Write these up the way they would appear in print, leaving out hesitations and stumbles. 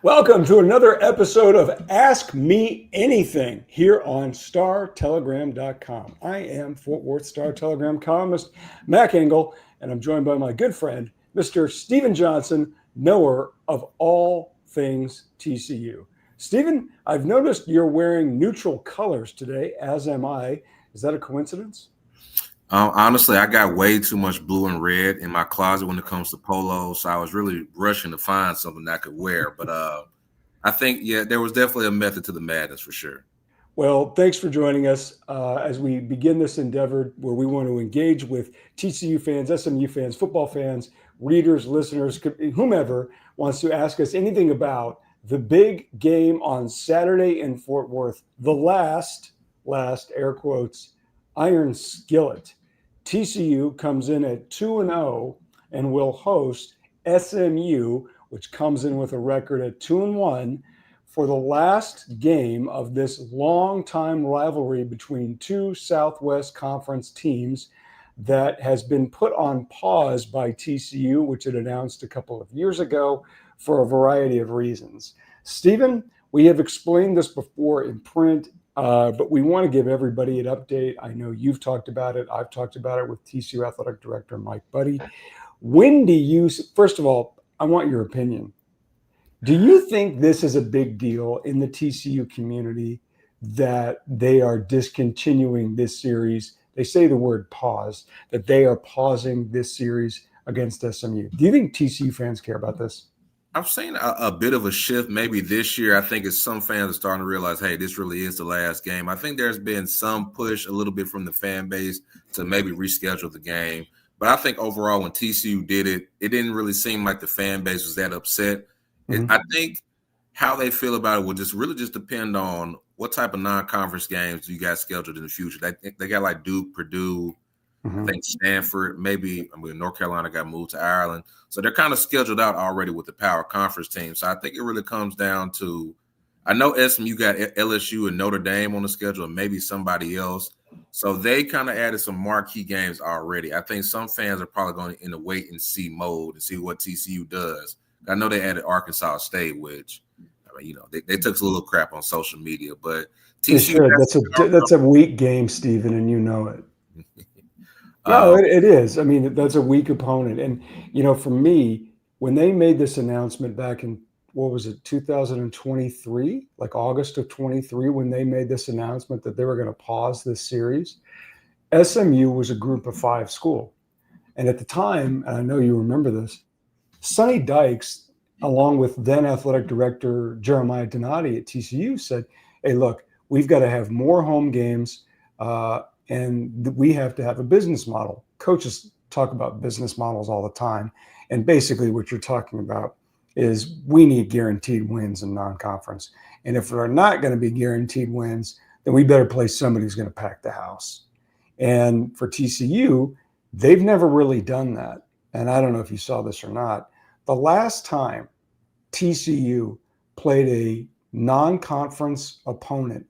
Welcome to another episode of Ask Me Anything here on StarTelegram.com. I am Fort Worth Star Telegram columnist Mac Engel, and I'm joined by my good friend, Mr. Stephen Johnson, knower of all things TCU. Stephen, I've noticed you're wearing neutral colors today, as am I. Is that a coincidence? Honestly, I got way too much blue and red in my closet when it comes to polos, so I was really rushing to find something that I could wear. But I think, there was definitely a method to the madness for sure. Well, thanks for joining us as we begin this endeavor where we want to engage with TCU fans, SMU fans, football fans, readers, listeners, whomever wants to ask us anything about the big game on Saturday in Fort Worth, the last air quotes, iron skillet. TCU comes in at 2-0 and will host SMU, which comes in with a record at 2-1 for the last game of this long-time rivalry between two Southwest Conference teams that has been put on pause by TCU, which it announced a couple of years ago for a variety of reasons. Stephen, we have explained this before in print, but we want to give everybody an update. I know you've talked about it. I've talked about it with TCU Athletic Director Mike Buddy. When do you, first of all, I want your opinion. Do you think this is a big deal in the TCU community that they are discontinuing this series? They say the word pause, that they are pausing this series against SMU. Do you think TCU fans care about this? I've seen a bit of a shift maybe this year. I think it's some fans are starting to realize, hey, this really is the last game. I think there's been some push a little bit from the fan base to maybe reschedule the game. But I think overall when TCU did it, it didn't really seem like the fan base was that upset. Mm-hmm. I think how they feel about it will just really depend on what type of non-conference games do you guys scheduled in the future. They got like Duke, Purdue, I think Stanford, maybe North Carolina got moved to Ireland. So they're kind of scheduled out already with the power conference team. So I think it really comes down to, I know SMU got LSU and Notre Dame on the schedule and maybe somebody else. So they kind of added some marquee games already. I think some fans are probably going in a wait and see mode and see what TCU does. I know they added Arkansas State, which, they took a little crap on social media, but TCU, that's a weak game, Stephen, and you know it. No, it is. I mean, that's a weak opponent. And, for me, when they made this announcement back in, 2023, like August of 23, when they made this announcement that they were going to pause this series, SMU was a group of 5 school. And at the time, and I know you remember this, Sonny Dykes, along with then athletic director Jeremiah Donati at TCU, said, hey, look, we've got to have more home games. And we have to have a business model. Coaches talk about business models all the time. And basically what you're talking about is we need guaranteed wins in non-conference. And if there are not going to be guaranteed wins, then we better play somebody who's going to pack the house. And for TCU, they've never really done that. And I don't know if you saw this or not. The last time TCU played a non-conference opponent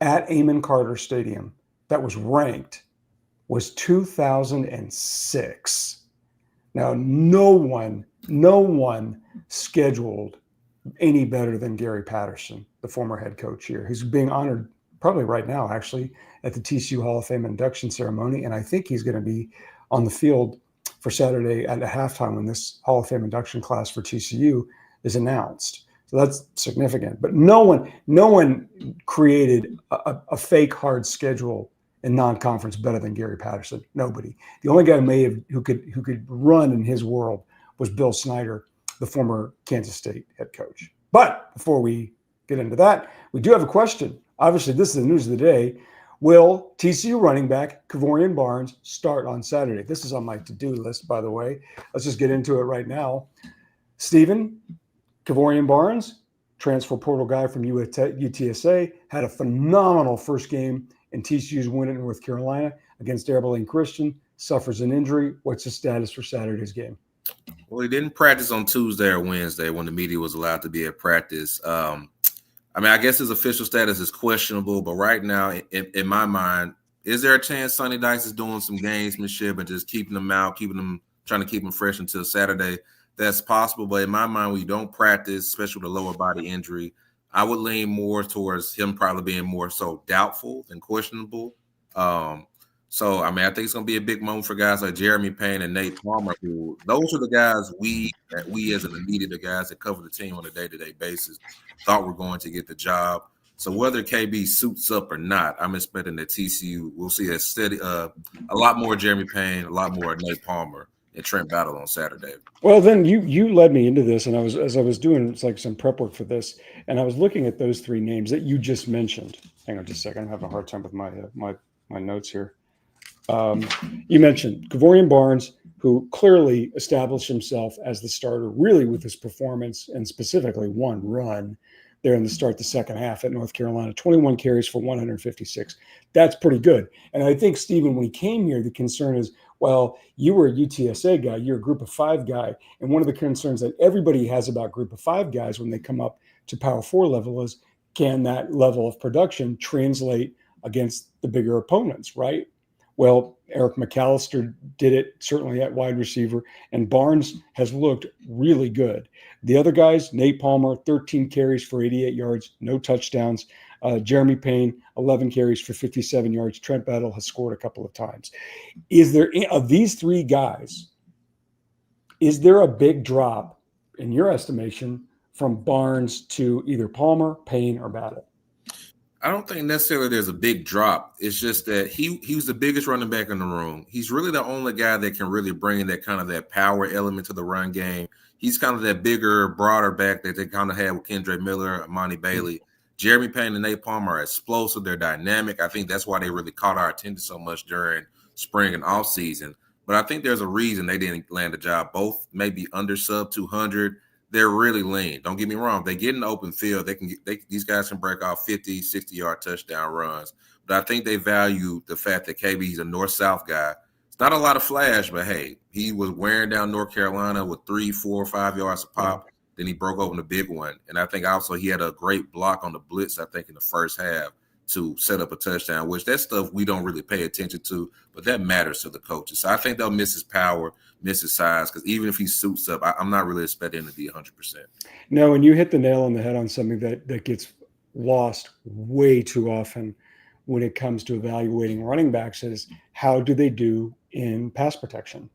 at Amon Carter Stadium that was ranked was 2006. Now, no one scheduled any better than Gary Patterson, the former head coach here, who's being honored probably right now, actually, at the TCU Hall of Fame induction ceremony. And I think he's going to be on the field for Saturday at halftime when this Hall of Fame induction class for TCU is announced. So that's significant. But no one created a fake hard schedule in non-conference better than Gary Patterson. Nobody. The only guy who could run in his world was Bill Snyder, the former Kansas State head coach. But before we get into that, we do have a question. Obviously, this is the news of the day. Will TCU running back Kevorian Barnes start on Saturday? This is on my to-do list, by the way. Let's just get into it right now. Stephen, Kevorian Barnes, transfer portal guy from UTSA, had a phenomenal first game in TCU's win at North Carolina against Abilene Christian, suffers an injury. What's the status for Saturday's game? Well, he didn't practice on Tuesday or Wednesday when the media was allowed to be at practice. I guess his official status is questionable, but right now, in my mind, is there a chance Sonny Dykes is doing some gamesmanship and just keeping them out, trying to keep them fresh until Saturday? that's possible. But in my mind, when you don't practice, especially with a lower body injury, I would lean more towards him probably being more so doubtful than questionable. So, I mean, I think it's going to be a big moment for guys like Jeremy Payne and Nate Palmer, who those are the guys we as an media, the guys that cover the team on a day-to-day basis, thought were going to get the job. So whether KB suits up or not, I'm expecting that TCU will see a lot more Jeremy Payne, a lot more Nate Palmer, and Trent Battle on Saturday. Well, then you led me into this, and as I was doing like some prep work for this, and I was looking at those three names that you just mentioned. Hang on just a second. I'm having a hard time with my notes here. You mentioned Kavorian Barnes, who clearly established himself as the starter, really with his performance and specifically one run there in the start the second half at North Carolina, 21 carries for 156. That's pretty good. And I think, Stephen, when he came here, the concern is, well, you were a UTSA guy, you're a group of five guy. And one of the concerns that everybody has about group of five guys when they come up to Power Four level is, can that level of production translate against the bigger opponents, right? Well, Eric McAllister did it certainly at wide receiver, and Barnes has looked really good. The other guys, Nate Palmer, 13 carries for 88 yards, no touchdowns. Jeremy Payne, 11 carries for 57 yards. Trent Battle has scored a couple of times. Is there, of these three guys, is there a big drop, in your estimation, from Barnes to either Palmer, Payne, or Battle? I don't think necessarily there's a big drop. It's just that he was the biggest running back in the room. He's really the only guy that can really bring that kind of that power element to the run game. He's kind of that bigger, broader back that they kind of had with Kendra Miller, Amani Bailey. Jeremy Payne and Nate Palmer are explosive. They're dynamic. I think that's why they really caught our attention so much during spring and off season. But I think there's a reason they didn't land a job. Both maybe under sub 200. They're really lean. Don't get me wrong. They get in the open field. These guys can break off 50, 60-yard touchdown runs. But I think they value the fact that KB's a north-south guy. It's not a lot of flash, but, hey, he was wearing down North Carolina with 3, 4, 5 yards a pop. Then he broke open a big one. And I think also he had a great block on the blitz, I think, in the first half to set up a touchdown, which that stuff we don't really pay attention to, but that matters to the coaches. So I think they'll miss his power, miss his size, because even if he suits up, I'm not really expecting him to be 100%. No, and you hit the nail on the head on something that gets lost way too often when it comes to evaluating running backs is how do they do in pass protection?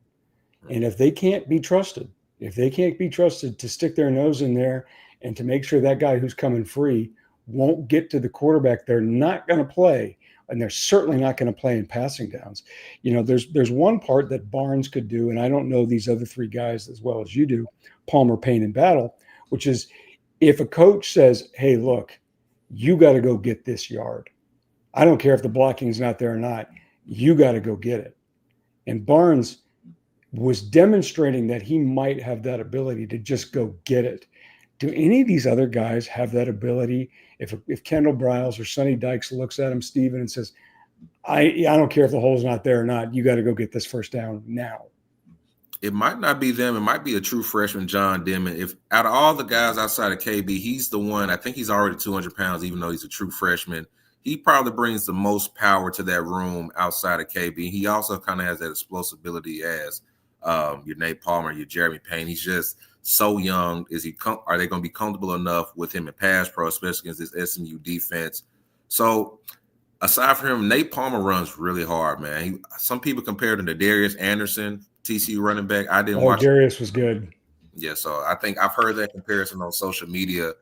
And if they can't be trusted, to stick their nose in there and to make sure that guy who's coming free won't get to the quarterback, they're not going to play, and they're certainly not going to play in passing downs. You know, there's one part that Barnes could do, and I don't know these other three guys as well as you do, Palmer, Payne, and Battle, which is if a coach says, hey, look, you got to go get this yard. I don't care if the blocking's not there or not. You got to go get it. And Barnes was demonstrating that he might have that ability to just go get it. Do any of these other guys have that ability? If Kendall Briles or Sonny Dykes looks at him, Steven, and says, I don't care if the hole's not there or not, you got to go get this first down now. It might not be them. It might be a true freshman, John Denman. If out of all the guys outside of KB, he's the one, I think he's already 200 pounds, even though he's a true freshman. He probably brings the most power to that room outside of KB. He also kind of has that explosibility as your Nate Palmer, your Jeremy Payne. He's just so young. Are they going to be comfortable enough with him in pass pro, especially against this SMU defense? So aside from him, Nate Palmer runs really hard, man. Some people compared him to Darius Anderson, TCU running back. I didn't watch. Darius was good. Yeah, so I think I've heard that comparison on social media.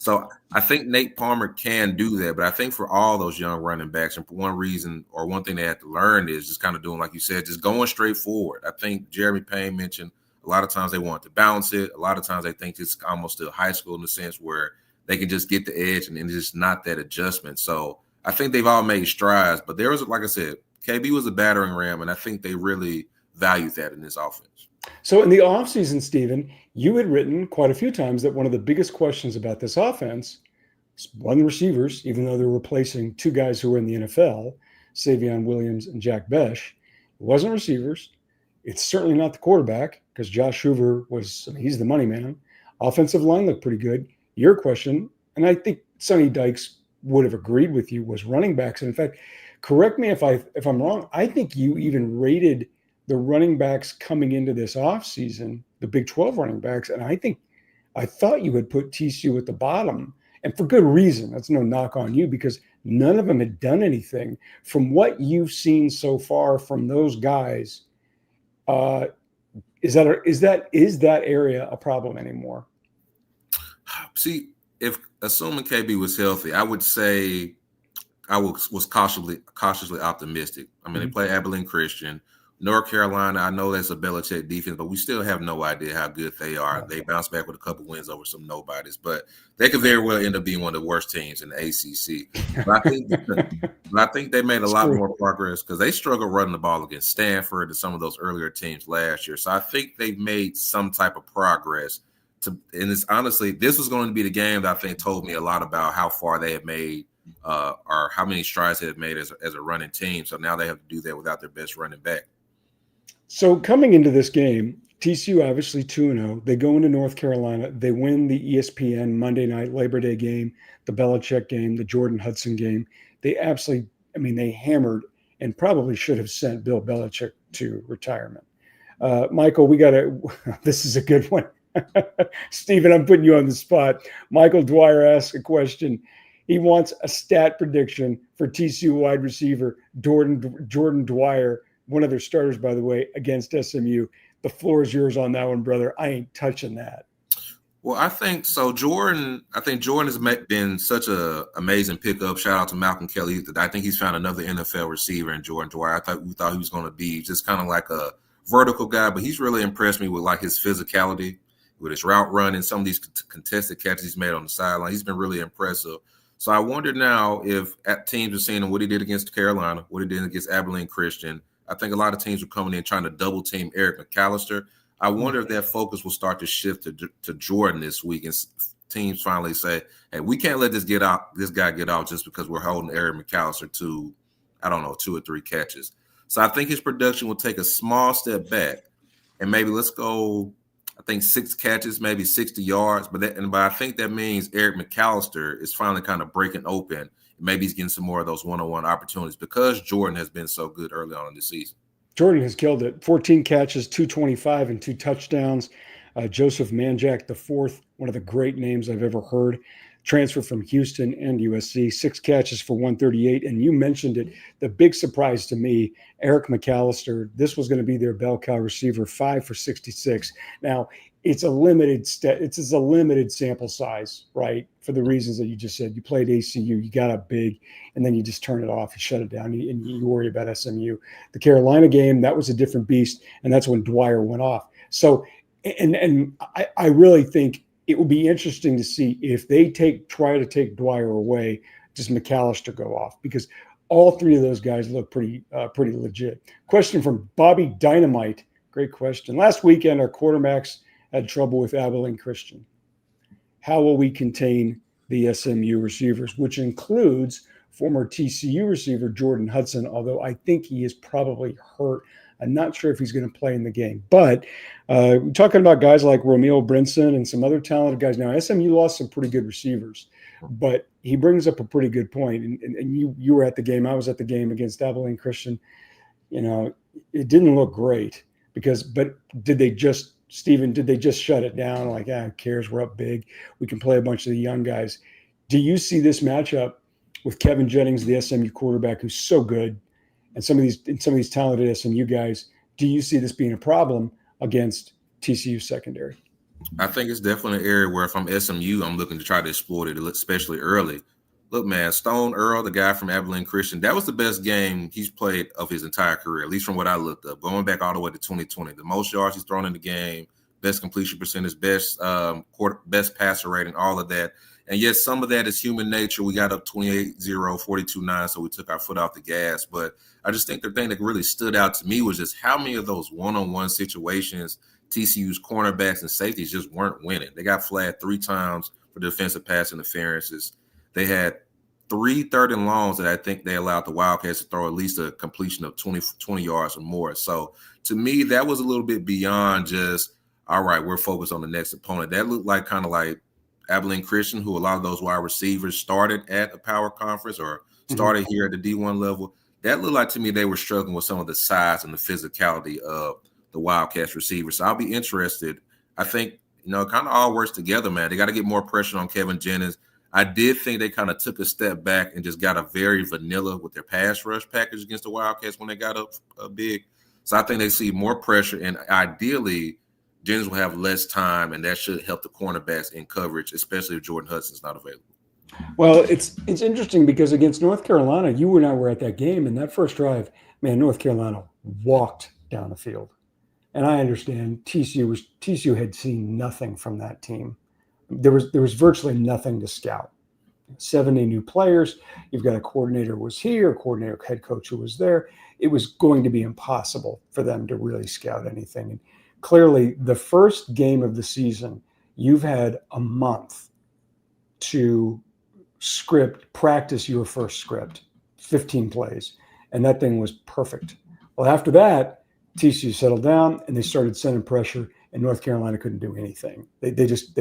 So I think Nate Palmer can do that, but I think for all those young running backs, and for one reason or one thing they have to learn is just kind of doing, like you said, just going straight forward. I think Jeremy Payne mentioned a lot of times they want to bounce it. A lot of times they think it's almost still high school in the sense where they can just get the edge and it's just not that adjustment. So I think they've all made strides, but there was, like I said, KB was a battering ram, and I think they really valued that in this offense. So in the offseason, Stephen, you had written quite a few times that one of the biggest questions about this offense wasn't receivers, even though they're replacing two guys who were in the NFL, Savion Williams and Jack Besh. It wasn't receivers. It's certainly not the quarterback because Josh Hoover he's the money man. Offensive line looked pretty good. Your question, and I think Sonny Dykes would have agreed with you, was running backs. And in fact, correct me if I'm wrong, I think you even rated the running backs coming into this offseason, the Big 12 running backs, and I thought you would put TCU at the bottom, and for good reason. That's no knock on you because none of them had done anything. From what you've seen so far from those guys, is that area a problem anymore? See, if assuming KB was healthy, I would say I was cautiously optimistic. I mean, they play Abilene Christian. North Carolina, I know that's a Belichick defense, but we still have no idea how good they are. They bounced back with a couple wins over some nobodies, but they could very well end up being one of the worst teams in the ACC. But I think they made a lot more progress because they struggled running the ball against Stanford and some of those earlier teams last year. So I think they've made some type of progress. And it's honestly, this was going to be the game that I think told me a lot about how far they have made or how many strides they have made as a running team. So now they have to do that without their best running back. So coming into this game, TCU obviously 2-0. They go into North Carolina. They win the ESPN Monday night Labor Day game, the Belichick game, the Jordan Hudson game. They absolutely, they hammered and probably should have sent Bill Belichick to retirement. Michael, this is a good one. Stephen, I'm putting you on the spot. Michael Dwyer asked a question. He wants a stat prediction for TCU wide receiver Jordan Dwyer, one of their starters, by the way, against SMU. The floor is yours on that one, brother. I ain't touching that. Well, I think so. Jordan has been such an amazing pickup. Shout out to Malcolm Kelly. I think he's found another NFL receiver in Jordan Dwyer. We thought he was going to be just kind of like a vertical guy, but he's really impressed me with like his physicality, with his route run, and some of these contested catches he's made on the sideline. He's been really impressive. So I wonder now if teams are seeing what he did against Carolina, what he did against Abilene Christian. I think a lot of teams are coming in trying to double team Eric McAllister. I wonder if that focus will start to shift to Jordan this week, and teams finally say, "Hey, we can't let this guy get out just because we're holding Eric McAllister to, 2 or 3 catches." So I think his production will take a small step back, and maybe let's go. I think 6 catches, maybe 60 yards, but I think that means Eric McAllister is finally kind of breaking open. Maybe he's getting some more of those one-on-one opportunities because Jordan has been so good early on in the season. Jordan has killed it. 14 catches, 225, and 2 touchdowns. Joseph Manjack IV, one of the great names I've ever heard, transferred from Houston and USC, 6 catches for 138. And you mentioned it, the big surprise to me, Eric McAllister, this was going to be their bell cow receiver, 5 for 66. Now, it's a limited sample size, right? For the reasons that you just said. You played ACU, you got up big, and then you just turn it off, you shut it down, and you worry about SMU. The Carolina game, that was a different beast, and that's when Dwyer went off. So, and I really think it will be interesting to see if they try to take Dwyer away, does McAllister go off? Because all 3 of those guys look pretty legit. Question from Bobby Dynamite. Great question. Last weekend, our quarterbacks had trouble with Abilene Christian. How will we contain the SMU receivers, which includes former TCU receiver Jordan Hudson, although I think he is probably hurt. I'm not sure if he's going to play in the game. But talking about guys like Romeo Brinson and some other talented guys. Now, SMU lost some pretty good receivers, but he brings up a pretty good point. And you were at the game. I was at the game against Abilene Christian. It didn't look great but did they just shut it down? Like, who cares? We're up big. We can play a bunch of the young guys. Do you see this matchup with Kevin Jennings, the SMU quarterback, who's so good, and some of these talented SMU guys? Do you see this being a problem against TCU secondary? I think it's definitely an area where if I'm SMU, I'm looking to try to exploit it, especially early. Look, man, Stone Earl, the guy from Abilene Christian, that was the best game he's played of his entire career, at least from what I looked up, going back all the way to 2020. The most yards he's thrown in the game, best completion percentage, best passer rating, all of that. And yes, some of that is human nature. We got up 28-0, 42-9, so we took our foot off the gas. But I just think the thing that really stood out to me was just how many of those one-on-one situations TCU's cornerbacks and safeties just weren't winning. They got flagged 3 times for defensive pass interferences. They had 3 third and longs that I think they allowed the Wildcats to throw at least a completion of 20 yards or more. So to me, that was a little bit beyond just, all right, we're focused on the next opponent. That looked like kind of like Abilene Christian, who a lot of those wide receivers started at a power conference or started here at the D1 level. that looked like to me they were struggling with some of the size and the physicality of the Wildcats receivers. So I'll be interested. I think, it kind of all works together, man. They got to get more pressure on Kevin Jennings. I did think they kind of took a step back and just got a very vanilla with their pass rush package against the Wildcats when they got up big. So I think they see more pressure, and ideally Jennings will have less time, and that should help the cornerbacks in coverage, especially if Jordan Hudson's not available. Well, it's interesting because against North Carolina, you and I were at that game, and that first drive, man, North Carolina walked down the field. And I understand TCU had seen nothing from that team. There was virtually nothing to scout. 70 new players. You've got a coordinator who was here, a coordinator, head coach who was there. It was going to be impossible for them to really scout anything. And clearly, the first game of the season, you've had a month to practice your first script, 15 plays, and that thing was perfect. Well, after that, TCU settled down and they started sending pressure, and North Carolina couldn't do anything. They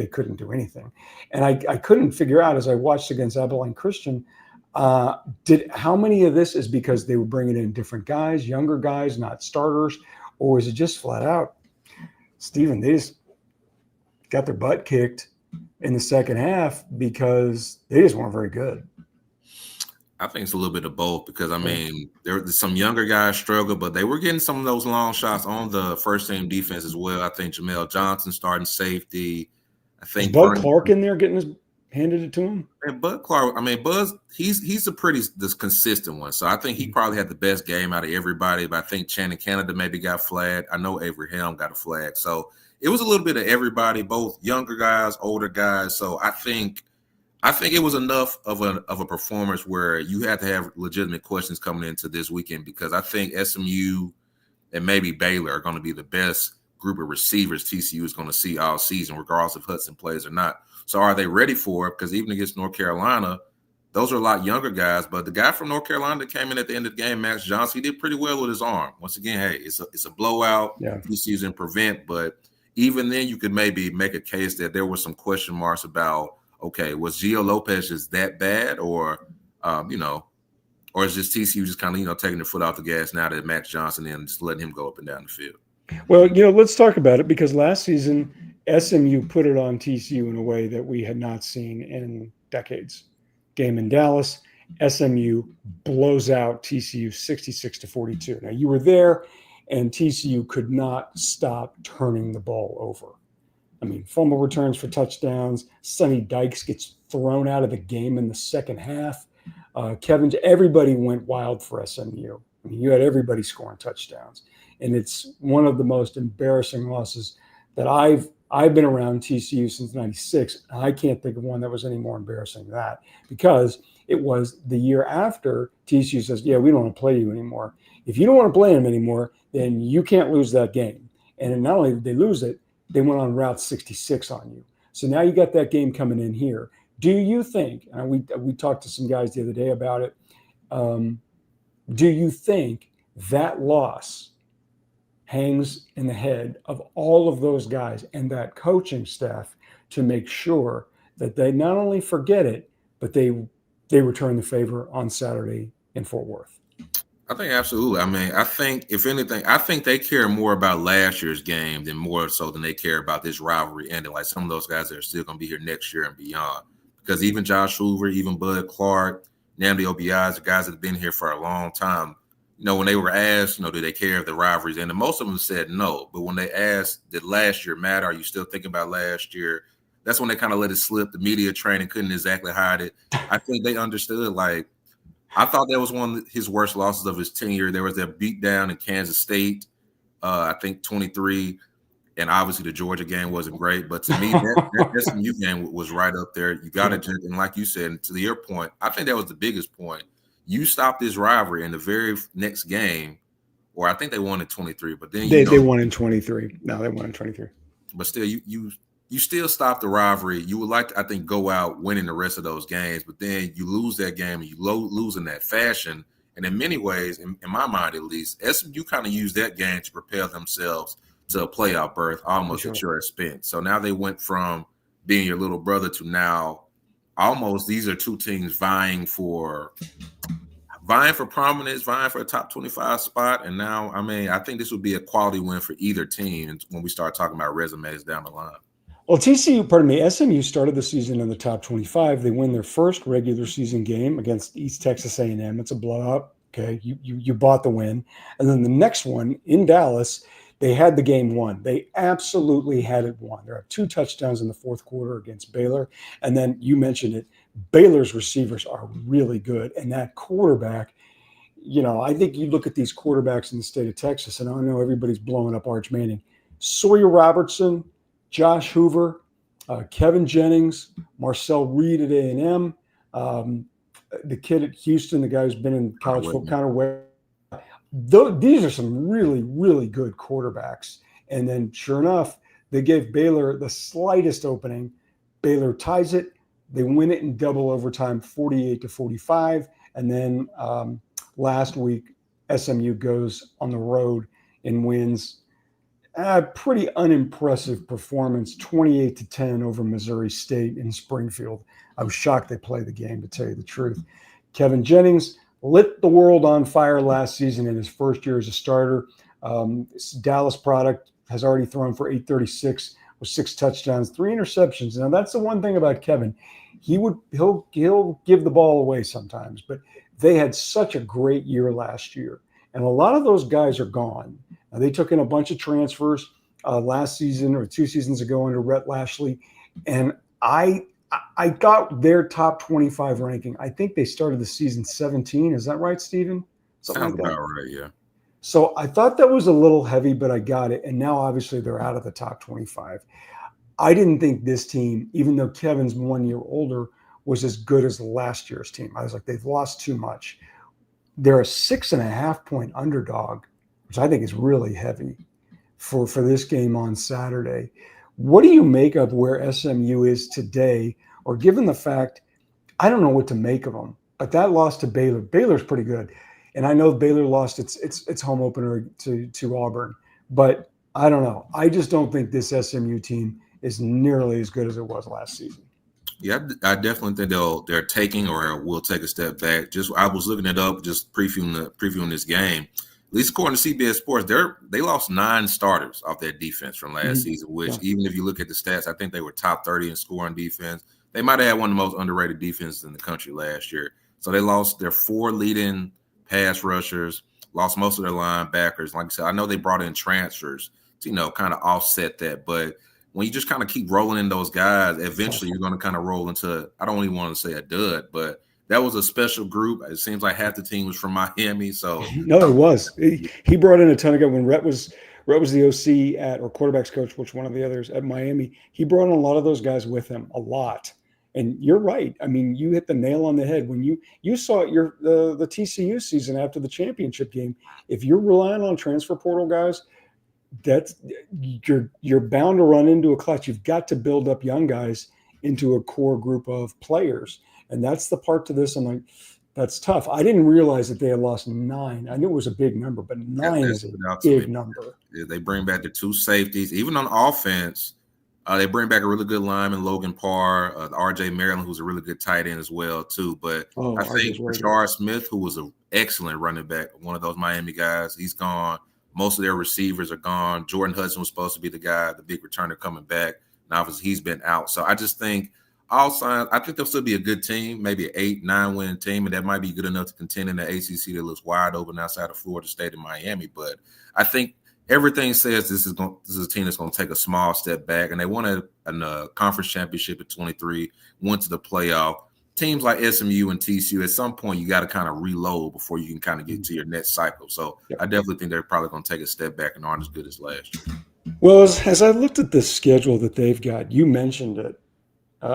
couldn't do anything. And I couldn't figure out, as I watched against Abilene Christian, how many of this is because they were bringing in different guys, younger guys, not starters, or was it just flat out, Stephen, they just got their butt kicked in the second half because they just weren't very good? I think it's a little bit of both because, there were some younger guys struggle, but they were getting some of those long shots on the first-team defense as well. I think Jamel Johnson starting safety. I think Bud Clark in there handed it to him. And Bud Clark, Buzz, he's a pretty consistent one. So I think he probably had the best game out of everybody, but I think Channing Canada maybe got flagged. I know Avery Helm got a flag. So it was a little bit of everybody, both younger guys, older guys. So I think it was enough of a performance where you had to have legitimate questions coming into this weekend, because I think SMU and maybe Baylor are going to be the best group of receivers TCU is going to see all season, regardless if Hudson plays or not. So are they ready for it? Because even against North Carolina, those are a lot younger guys. But the guy from North Carolina that came in at the end of the game, Max Johnson, he did pretty well with his arm. Once again, hey, it's a blowout. Yeah. TCU's in prevent, but even then you could maybe make a case that there were some question marks about, okay, was Gio Lopez just that bad, or or is just TCU just kind of taking their foot off the gas now that Max Johnson and just letting him go up and down the field? Well, let's talk about it, because last season SMU put it on TCU in a way that we had not seen in decades. Game in Dallas, SMU blows out TCU 66-42. Now, you were there, and TCU could not stop turning the ball over. Fumble returns for touchdowns. Sonny Dykes gets thrown out of the game in the second half. Everybody went wild for SMU. You had everybody scoring touchdowns. And it's one of the most embarrassing losses that I've been around TCU since '96. I can't think of one that was any more embarrassing than that, because it was the year after TCU says, yeah, we don't want to play you anymore. If you don't want to play them anymore, then you can't lose that game. And not only did they lose it, they went on Route 66 on you. So now you got that game coming in here. Do you think, and we talked to some guys the other day about it, do you think that loss hangs in the head of all of those guys and that coaching staff to make sure that they not only forget it, but they return the favor on Saturday in Fort Worth? I think absolutely. I think if anything, I think they care more about last year's game more so than they care about this rivalry ending. Like some of those guys that are still going to be here next year and beyond, because even Josh Hoover, even Bud Clark, Nnamdi Obiaz, the guys that have been here for a long time, when they were asked, do they care if the rivalries ended? Most of them said no. But when they asked, did last year matter? Are you still thinking about last year? That's when they kind of let it slip. The media training couldn't exactly hide it. I think they understood, I thought that was one of his worst losses of his tenure. There was that beatdown in Kansas State, I think 23, and obviously the Georgia game wasn't great. But to me, that SMU game was right up there. You got to, and like you said, to your point, I think that was the biggest point. You stopped this rivalry in the very next game, or I think they won in 23. But then they won in 23. No, they won in 23. But still, you still stop the rivalry. You would like to, I think, go out winning the rest of those games, but then you lose that game and you lose in that fashion. And in many ways, in my mind at least, SMU kind of used that game to prepare themselves to a playoff berth almost at your expense. So now they went from being your little brother to now almost these are two teams vying for vying for prominence, vying for a top 25 spot. And now, I mean, I think this would be a quality win for either team when we start talking about resumes down the line. Well, SMU started the season in the top 25. They win their first regular season game against East Texas A&M. It's a blowout. Okay, you bought the win. And then the next one in Dallas, they had the game won. They absolutely had it won. There are 2 touchdowns in the fourth quarter against Baylor. And then you mentioned it, Baylor's receivers are really good. And that quarterback, I think you look at these quarterbacks in the state of Texas, and I know everybody's blowing up Arch Manning. Sawyer Robertson, Josh Hoover, Kevin Jennings, Marcel Reed at A&M, the kid at Houston, the guy who's been in college football, Connor Ware. These are some really, really good quarterbacks. And then sure enough, they gave Baylor the slightest opening. Baylor ties it. They win it in double overtime, 48-45. And then last week, SMU goes on the road and wins a pretty unimpressive performance, 28-10 over Missouri State in Springfield. I was shocked they played the game, to tell you the truth. Kevin Jennings lit the world on fire last season in his first year as a starter. Dallas product has already thrown for 836 with 6 touchdowns, 3 interceptions. Now that's the one thing about Kevin. He'll give the ball away sometimes, but they had such a great year last year. And a lot of those guys are gone. Now, they took in a bunch of transfers last season or 2 seasons ago under Rhett Lashley. And I got their top 25 ranking. I think they started the season 17. Is that right, Stephen? Sounds about right, yeah. So I thought that was a little heavy, but I got it. And now obviously they're out of the top 25. I didn't think this team, even though Kevin's 1 year older, was as good as last year's team. I was like, they've lost too much. They're a 6.5-point underdog, which I think is really heavy for this game on Saturday. What do you make of where SMU is today, or given the fact, I don't know what to make of them, but that loss to Baylor, Baylor's pretty good. And I know Baylor lost its home opener to Auburn, but I don't know. I just don't think this SMU team is nearly as good as it was last season. Yeah, I definitely think they're taking or will take a step back. I was looking it up, just previewing this game. At least according to CBS Sports, they lost 9 starters off their defense from last season, which even if you look at the stats, I think they were top 30 in scoring defense. They might have had one of the most underrated defenses in the country last year. So they lost their 4 leading pass rushers, lost most of their linebackers. Like I said, I know they brought in transfers to, kind of offset that. But when you just kind of keep rolling in those guys, eventually you're going to kind of roll into, I don't even want to say a dud, but that was a special group. It seems like half the team was from Miami. So no, it was. He brought in a ton of guys. When Rhett was the OC or quarterbacks coach, which one of the others at Miami, he brought in a lot of those guys with him, a lot. And you're right. I mean, you hit the nail on the head when you saw the TCU season after the championship game. If you're relying on transfer portal guys, you're bound to run into a clutch. You've got to build up young guys into a core group of players. And that's the part to this. I'm like, that's tough. I didn't realize that they had lost 9. I knew it was a big number, but 9 is a big number. They bring back the 2 safeties. Even on offense, they bring back a really good lineman, Logan Parr, RJ Maryland, who's a really good tight end as well, too. But I think Rashard Smith, who was an excellent running back, one of those Miami guys, he's gone. Most of their receivers are gone. Jordan Hudson was supposed to be the guy, the big returner coming back. Now he's been out. So I just think all signs, I think they'll still be a good team, maybe an 8-9 winning team, and that might be good enough to contend in the ACC that looks wide open outside of Florida State and Miami. But I think everything says this is a team that's going to take a small step back, and they won a conference championship at 23, went to the playoff. Teams like SMU and TCU, at some point you got to kind of reload before you can kind of get to your next cycle. So I definitely think they're probably going to take a step back and aren't as good as last year. Well, as I looked at this schedule that they've got, you mentioned it.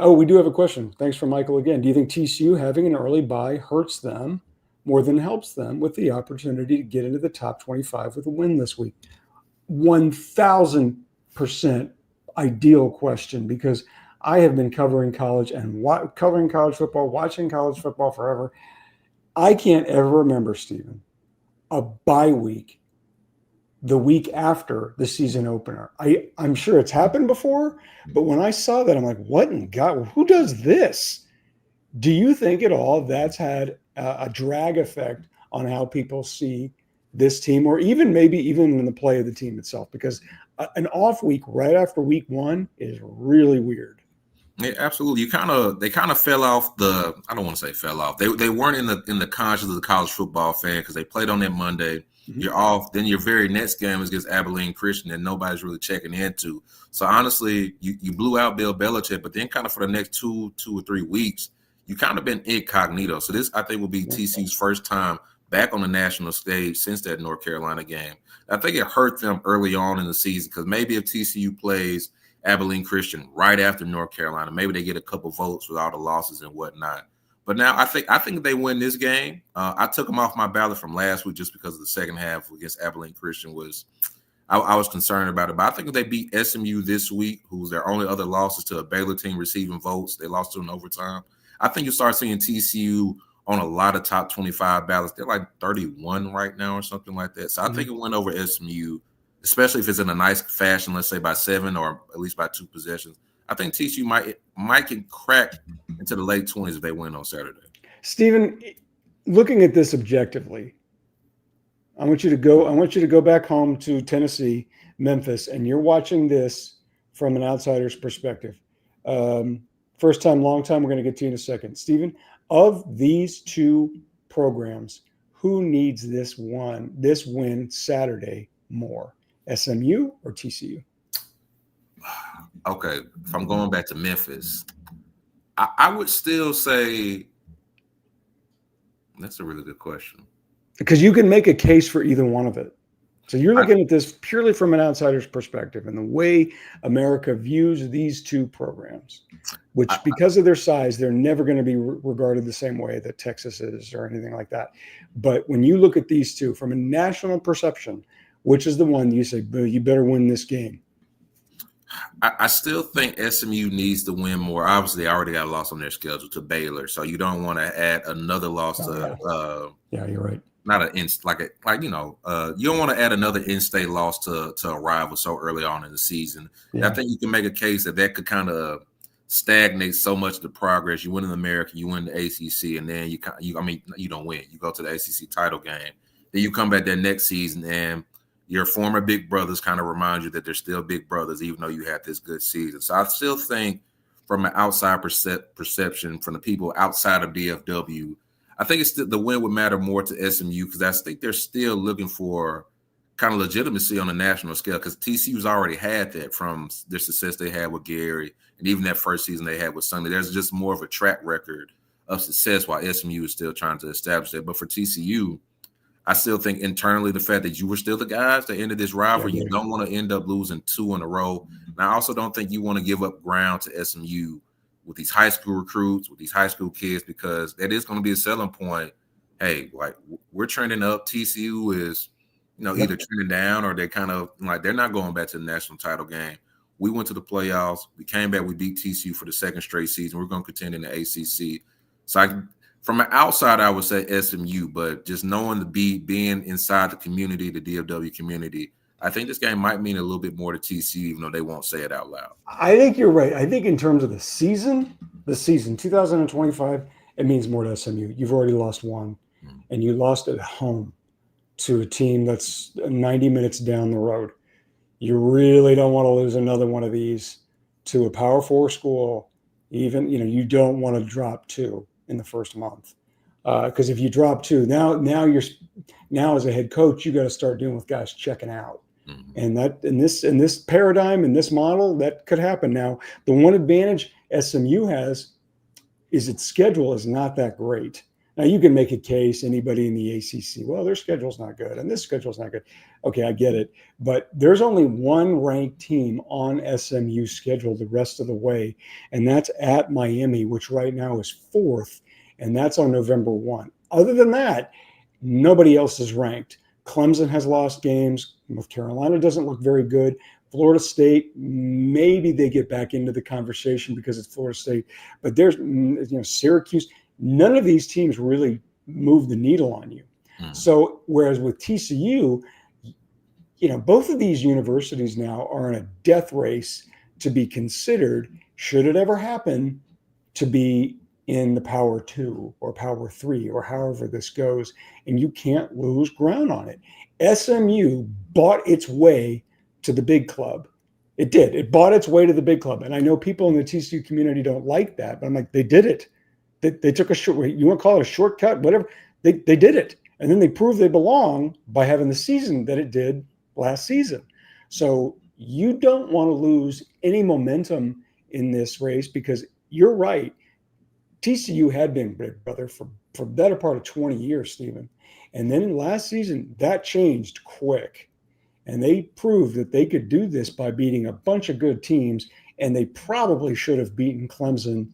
We do have a question. Thanks for Michael again. Do you think TCU having an early bye hurts them more than helps them with the opportunity to get into the top 25 with a win this week? 1,000% ideal question, because I have been covering college and covering college football, watching college football forever. I can't ever remember, Stephen, a bye week the week after the season opener. I'm sure it's happened before, but when I saw that, I'm like, what in God, who does this? Do you think at all that's had a drag effect on how people see this team, or maybe even in the play of the team itself, because an off week right after week one is really weird. Yeah, absolutely. They kind of fell off the. I don't want to say fell off. They weren't in the conscience of the college football fan because they played on that Monday. Mm-hmm. You're off. Then your very next game is against Abilene Christian, and nobody's really checking into. So honestly, you blew out Bill Belichick, but then kind of for the next two or 3 weeks, you kind of been incognito. So this, I think, will be TCU's first time back on the national stage since that North Carolina game. I think it hurt them early on in the season because maybe if TCU plays Abilene Christian right after North Carolina, maybe they get a couple votes with all the losses and whatnot. But now I think they win this game. I took them off my ballot from last week just because of the second half against Abilene Christian I was concerned about it. But I think if they beat SMU this week, who's their only other losses to a Baylor team receiving votes, they lost to in overtime. I think you'll start seeing TCU on a lot of top 25 ballots. They're like 31 right now or something like that. So I think it went over SMU, especially if it's in a nice fashion, let's say by 7 or at least by 2 possessions. I think TCU might get cracked into the late 20s if they win on Saturday. Stephen, looking at this objectively, I want you to go back home to Tennessee, Memphis, and you're watching this from an outsider's perspective. First time, long time. We're going to get to you in a second. Stephen, of these two programs, who needs this win Saturday more? SMU or TCU? Okay, if I'm going back to Memphis, I would still say that's a really good question. Because you can make a case for either one of it. So you're looking at this purely from an outsider's perspective and the way America views these two programs, which because of their size, they're never going to be regarded the same way that Texas is or anything like that. But when you look at these two from a national perception, which is the one you say, you better win this game? I still think SMU needs to win more. Obviously, they already got a loss on their schedule to Baylor, so you don't want to add another loss to. Yeah, you're right. Not you don't want to add another in-state loss to a rival so early on in the season. Yeah. I think you can make a case that could kind of stagnate so much of the progress. You win in America, you win the ACC, and then you don't win. You go to the ACC title game, then you come back that next season, and your former big brothers kind of remind you that they're still big brothers, even though you had this good season. So I still think, from an outside perception, from the people outside of DFW, I think the win would matter more to SMU because I think they're still looking for kind of legitimacy on a national scale because TCU's already had that from their success they had with Gary and even that first season they had with Sunday. There's just more of a track record of success while SMU is still trying to establish that. But for TCU, I still think internally the fact that you were still the guys that ended this rivalry, you don't want to end up losing 2 in a row. And I also don't think you want to give up ground to SMU with these high school recruits, with these high school kids, because that is going to be a selling point. Hey, like we're trending up. TCU is, either trending down or they kind of like they're not going back to the national title game. We went to the playoffs. We came back. We beat TCU for the second straight season. We're going to contend in the ACC. So from an outside, I would say SMU, but just knowing being inside the community, the DFW community, I think this game might mean a little bit more to TCU, even though they won't say it out loud. I think you're right. I think in terms of the season 2025, it means more to SMU. You've already lost one, and you lost at home to a team that's 90 minutes down the road. You really don't want to lose another one of these to a Power 4 school. Even, you don't want to drop 2 in the first month. Because if you drop 2, now as a head coach, you got to start dealing with guys checking out. And that in this paradigm, in this model, that could happen. Now, the one advantage SMU has is its schedule is not that great. Now, you can make a case, anybody in the ACC, well, their schedule's not good, and this schedule's not good. Okay, I get it. But there's only one ranked team on SMU's schedule the rest of the way, and that's at Miami, which right now is 4th, and that's on November 1. Other than that, nobody else is ranked. Clemson has lost games. North Carolina doesn't look very good. Florida State, maybe they get back into the conversation because it's Florida State. But there's, Syracuse. None of these teams really move the needle on you. So whereas with TCU, both of these universities now are in a death race to be considered, should it ever happen, to be in the Power 2 or Power 3 or however this goes, and you can't lose ground on it. SMU bought its way to the big club. It did. It bought its way to the big club. And I know people in the TCU community don't like that, but I'm like, they did it. They took a short, you want to call it a shortcut, whatever. They did it. And then they proved they belong by having the season that it did last season. So you don't want to lose any momentum in this race because you're right. TCU had been big brother for the better part of 20 years, Stephen. And then last season, that changed quick. And they proved that they could do this by beating a bunch of good teams. And they probably should have beaten Clemson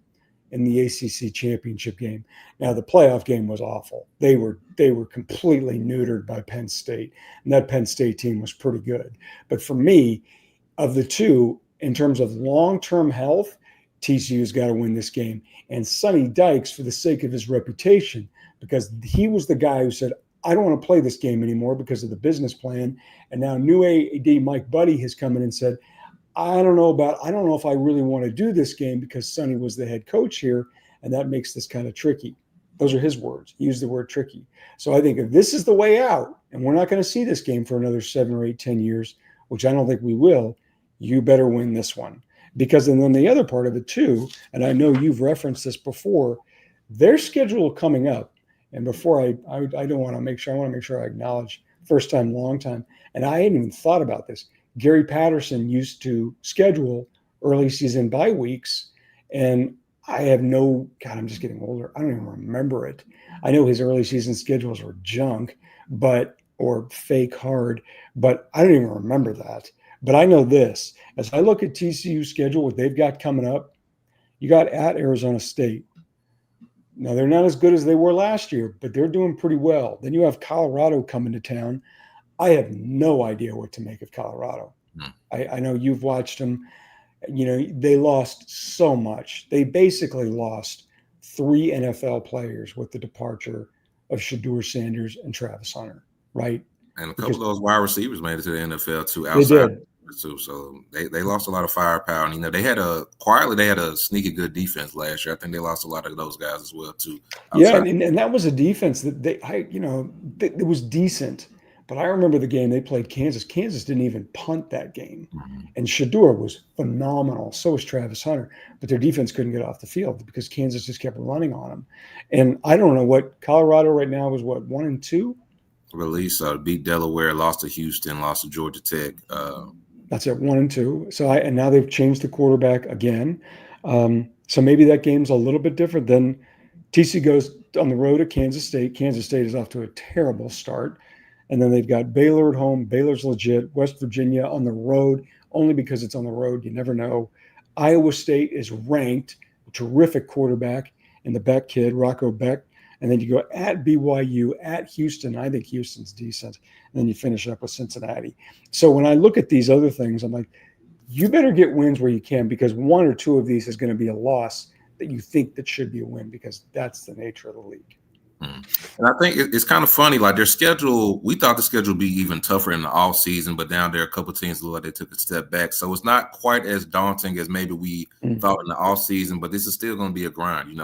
in the ACC championship game. Now, the playoff game was awful. They were completely neutered by Penn State. And that Penn State team was pretty good. But for me, of the two, in terms of long-term health, TCU's got to win this game. And Sonny Dykes, for the sake of his reputation, because he was the guy who said, I don't want to play this game anymore because of the business plan. And now new AD Mike Buddy has come in and said, I don't know if I really want to do this game because Sonny was the head coach here, and that makes this kind of tricky. Those are his words. He used the word tricky. So I think if this is the way out, and we're not going to see this game for another 7 or 8, 10 years, which I don't think we will, you better win this one. Because and then the other part of it too, and I know you've referenced this before, their schedule coming up. And before I want to make sure I acknowledge first time, long time. And I hadn't even thought about this. Gary Patterson used to schedule early season bye weeks, and I'm just getting older. I don't even remember it. I know his early season schedules were junk, or fake hard, but I don't even remember that. But I know this, as I look at TCU's schedule, what they've got coming up, you got at Arizona State. Now, they're not as good as they were last year, but they're doing pretty well. Then you have Colorado coming to town. I have no idea what to make of Colorado. I know you've watched them. They lost so much. They basically lost 3 NFL players with the departure of Shedeur Sanders and Travis Hunter, right? And a couple of those wide receivers made it to the NFL too. Outside too, so they lost a lot of firepower. And they had a sneaky good defense last year. I think they lost a lot of those guys as well too. Outside. Yeah, and that was a defense that it was decent. But I remember the game they played Kansas. Kansas didn't even punt that game, and Shedeur was phenomenal. So was Travis Hunter, but their defense couldn't get off the field because Kansas just kept running on them. And I don't know what Colorado right now is. What 1-2? Release beat Delaware, lost to Houston, lost to Georgia Tech. That's it, 1-2. So and now they've changed the quarterback again. So maybe that game's a little bit different. Then TC goes on the road to Kansas State. Kansas State is off to a terrible start. And then they've got Baylor at home. Baylor's legit. West Virginia on the road, only because it's on the road. You never know. Iowa State is ranked, a terrific quarterback, and the Beck kid, Rocco Beck. And then you go at BYU, at Houston. I think Houston's decent. And then you finish up with Cincinnati. So when I look at these other things, I'm like, you better get wins where you can, because 1 or 2 of these is going to be a loss that you think that should be a win, because that's the nature of the league. And I think it's kind of funny, like their schedule, we thought the schedule would be even tougher in the off season, but now there are a couple of teams that they took a step back. So it's not quite as daunting as maybe we thought in the off season, but this is still going to be a grind.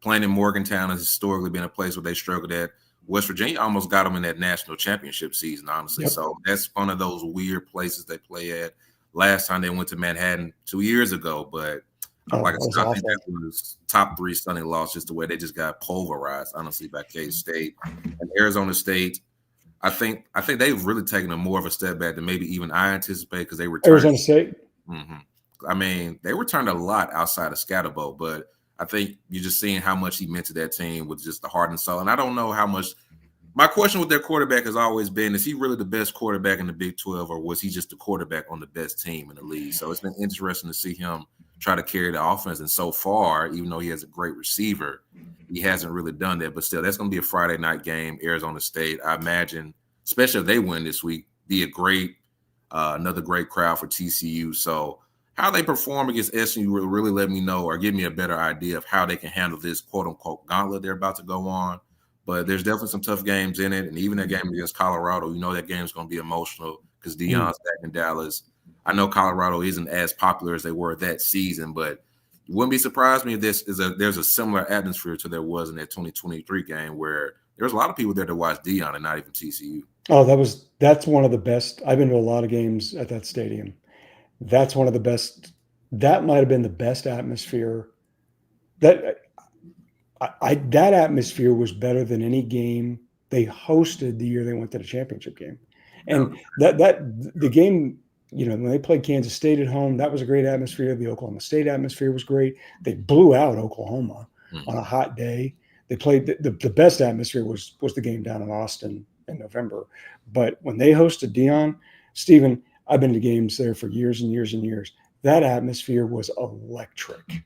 Playing in Morgantown has historically been a place where they struggled at. West Virginia almost got them in that national championship season, honestly. Yep. So that's one of those weird places they play at. Last time they went to Manhattan 2 years ago, but like I said, I think that was top 3 stunning loss, just the way they just got pulverized, honestly, by K-State. And Arizona State, I think they've really taken more of a step back than maybe even I anticipate, because they returned. Arizona State? I mean, they returned a lot outside of Scatterbo, but I think you're just seeing how much he meant to that team with just the heart and soul. And I don't know how much – my question with their quarterback has always been, is he really the best quarterback in the Big 12, or was he just the quarterback on the best team in the league? So it's been interesting to see him try to carry the offense. And so far, even though he has a great receiver, he hasn't really done that. But still, that's going to be a Friday night game, Arizona State. I imagine, especially if they win this week, be a great another great crowd for TCU. So how they perform against SMU will really let me know, or give me a better idea of how they can handle this quote-unquote gauntlet they're about to go on. But there's definitely some tough games in it. And even that game against Colorado, that game's going to be emotional because Deion's back in Dallas. I know Colorado isn't as popular as they were that season, but wouldn't be surprised me if there's a similar atmosphere to there was in that 2023 game where there's a lot of people there to watch Deion and not even TCU. Oh, that's one of the best. I've been to a lot of games at that stadium. That's one of the best. That might have been the best atmosphere. That that atmosphere was better than any game they hosted the year they went to the championship game. And the game, when they played Kansas State at home, that was a great atmosphere. The Oklahoma State atmosphere was great. They blew out Oklahoma on a hot day. They played the best atmosphere was the game down in Austin in November. But when they hosted Deion, Stephen, I've been to games there for years and years and years. That atmosphere was electric.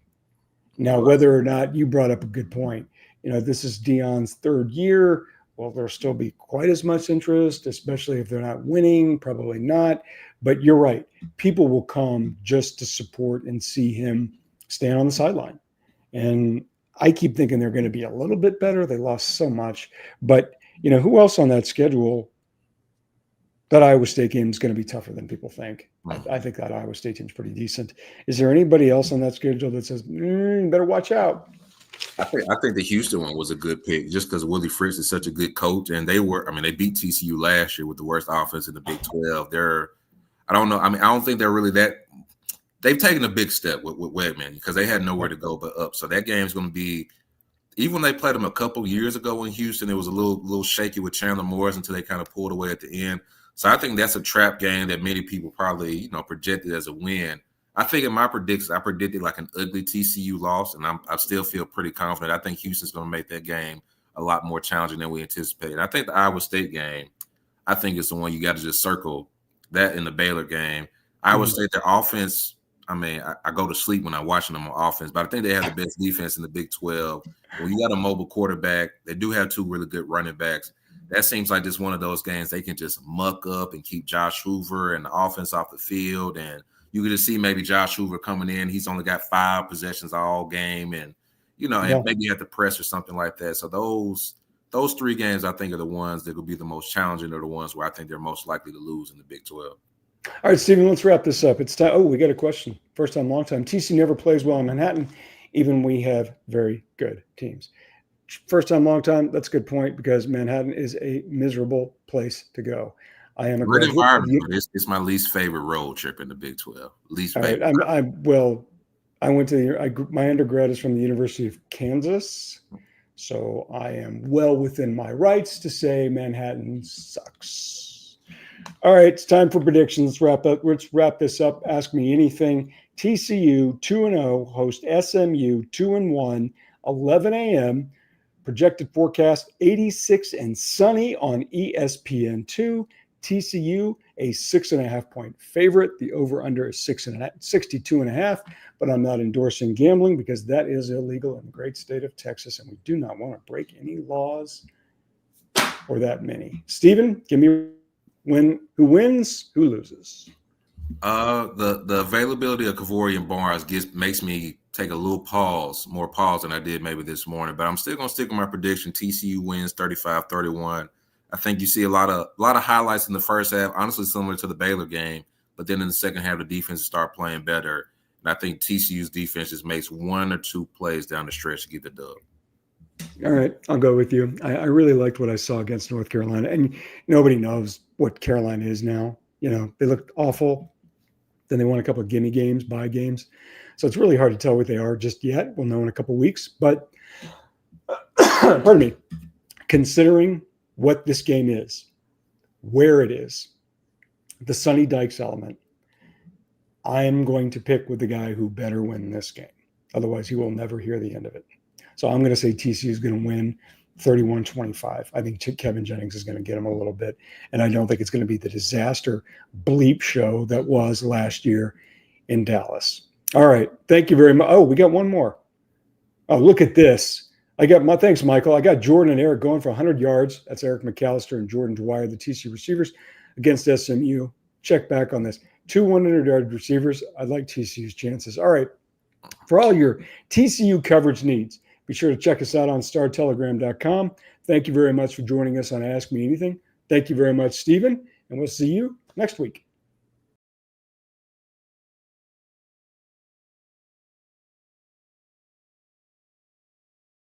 Now, whether or not, you brought up a good point, this is Deion's third year. Will there still be quite as much interest, especially if they're not winning? Probably not. But you're right. People will come just to support and see him stand on the sideline. And I keep thinking they're going to be a little bit better. They lost so much. But, who else on that schedule? That Iowa State game is going to be tougher than people think. I think that Iowa State team's pretty decent. Is there anybody else on that schedule that says, better watch out? I think the Houston one was a good pick just because Willie Fritz is such a good coach. And they beat TCU last year with the worst offense in the Big 12. I don't know. I don't think they're really that. They've taken a big step with Wegman because they had nowhere to go but up. So that game's going to be, even when they played them a couple years ago in Houston, it was a little shaky with Chandler Morris until they kind of pulled away at the end. So I think that's a trap game that many people probably, projected as a win. I think in my predictions, I predicted like an ugly TCU loss, and I still feel pretty confident. I think Houston's going to make that game a lot more challenging than we anticipated. I think the Iowa State game, I think it's the one you got to just circle that in the Baylor game. Iowa State, their offense, I go to sleep when I'm watching them on offense, but I think they have the best defense in the Big 12. When you got a mobile quarterback, they do have two really good running backs. That seems like just one of those games they can just muck up and keep Josh Hoover and the offense off the field. And you can just see maybe Josh Hoover coming in. He's only got 5 possessions all game and, and maybe at the press or something like that. So those 3 games I think are the ones that will be the most challenging or the ones where I think they're most likely to lose in the Big 12. All right, Stephen, let's wrap this up. It's time. Oh, we got a question. First time, long time. TC never plays well in Manhattan, even we have very good teams. First time, long time. That's a good point because Manhattan is a miserable place to go. I am a great environment. It's my least favorite road trip in the Big 12. Least favorite. I went to my undergrad is from the University of Kansas, so I am well within my rights to say Manhattan sucks. All right, it's time for predictions. Let's wrap this up. Ask me anything. TCU 2-0 host SMU 2-1, 11 a.m. Projected forecast 86 and sunny on ESPN2. TCU a 6.5 point favorite. The over/under is 62.5. But I'm not endorsing gambling because that is illegal in the great state of Texas, and we do not want to break any laws or that many. Stephen, give me who wins, who loses. The availability of Kavorian Barnes makes me take a little more pause than I did maybe this morning, but I'm still going to stick with my prediction. TCU wins 35-31. I think you see a lot of highlights in the first half, honestly similar to the Baylor game, but then in the second half, the defense start playing better. And I think TCU's defense just makes 1 or 2 plays down the stretch to get the dub. All right, I'll go with you. I really liked what I saw against North Carolina, and nobody knows what Carolina is now. They looked awful. Then they won a couple of gimme games, bye games. So it's really hard to tell what they are just yet. We'll know in a couple of weeks. But, pardon me, considering what this game is, where it is, the Sonny Dykes element, I am going to pick with the guy who better win this game. Otherwise, he will never hear the end of it. So I'm going to say TCU is going to win 31-25. I think Kevin Jennings is going to get him a little bit. And I don't think it's going to be the disaster bleep show that was last year in Dallas. All right. Thank you very much. Oh, we got one more. Oh, look at this. Thanks, Michael. I got Jordan and Eric going for 100 yards. That's Eric McAllister and Jordan Dwyer, the TCU receivers, against SMU. Check back on this. 2 100-yard receivers. I like TCU's chances. All right. For all your TCU coverage needs, be sure to check us out on StarTelegram.com. Thank you very much for joining us on Ask Me Anything. Thank you very much, Stephen, and we'll see you next week.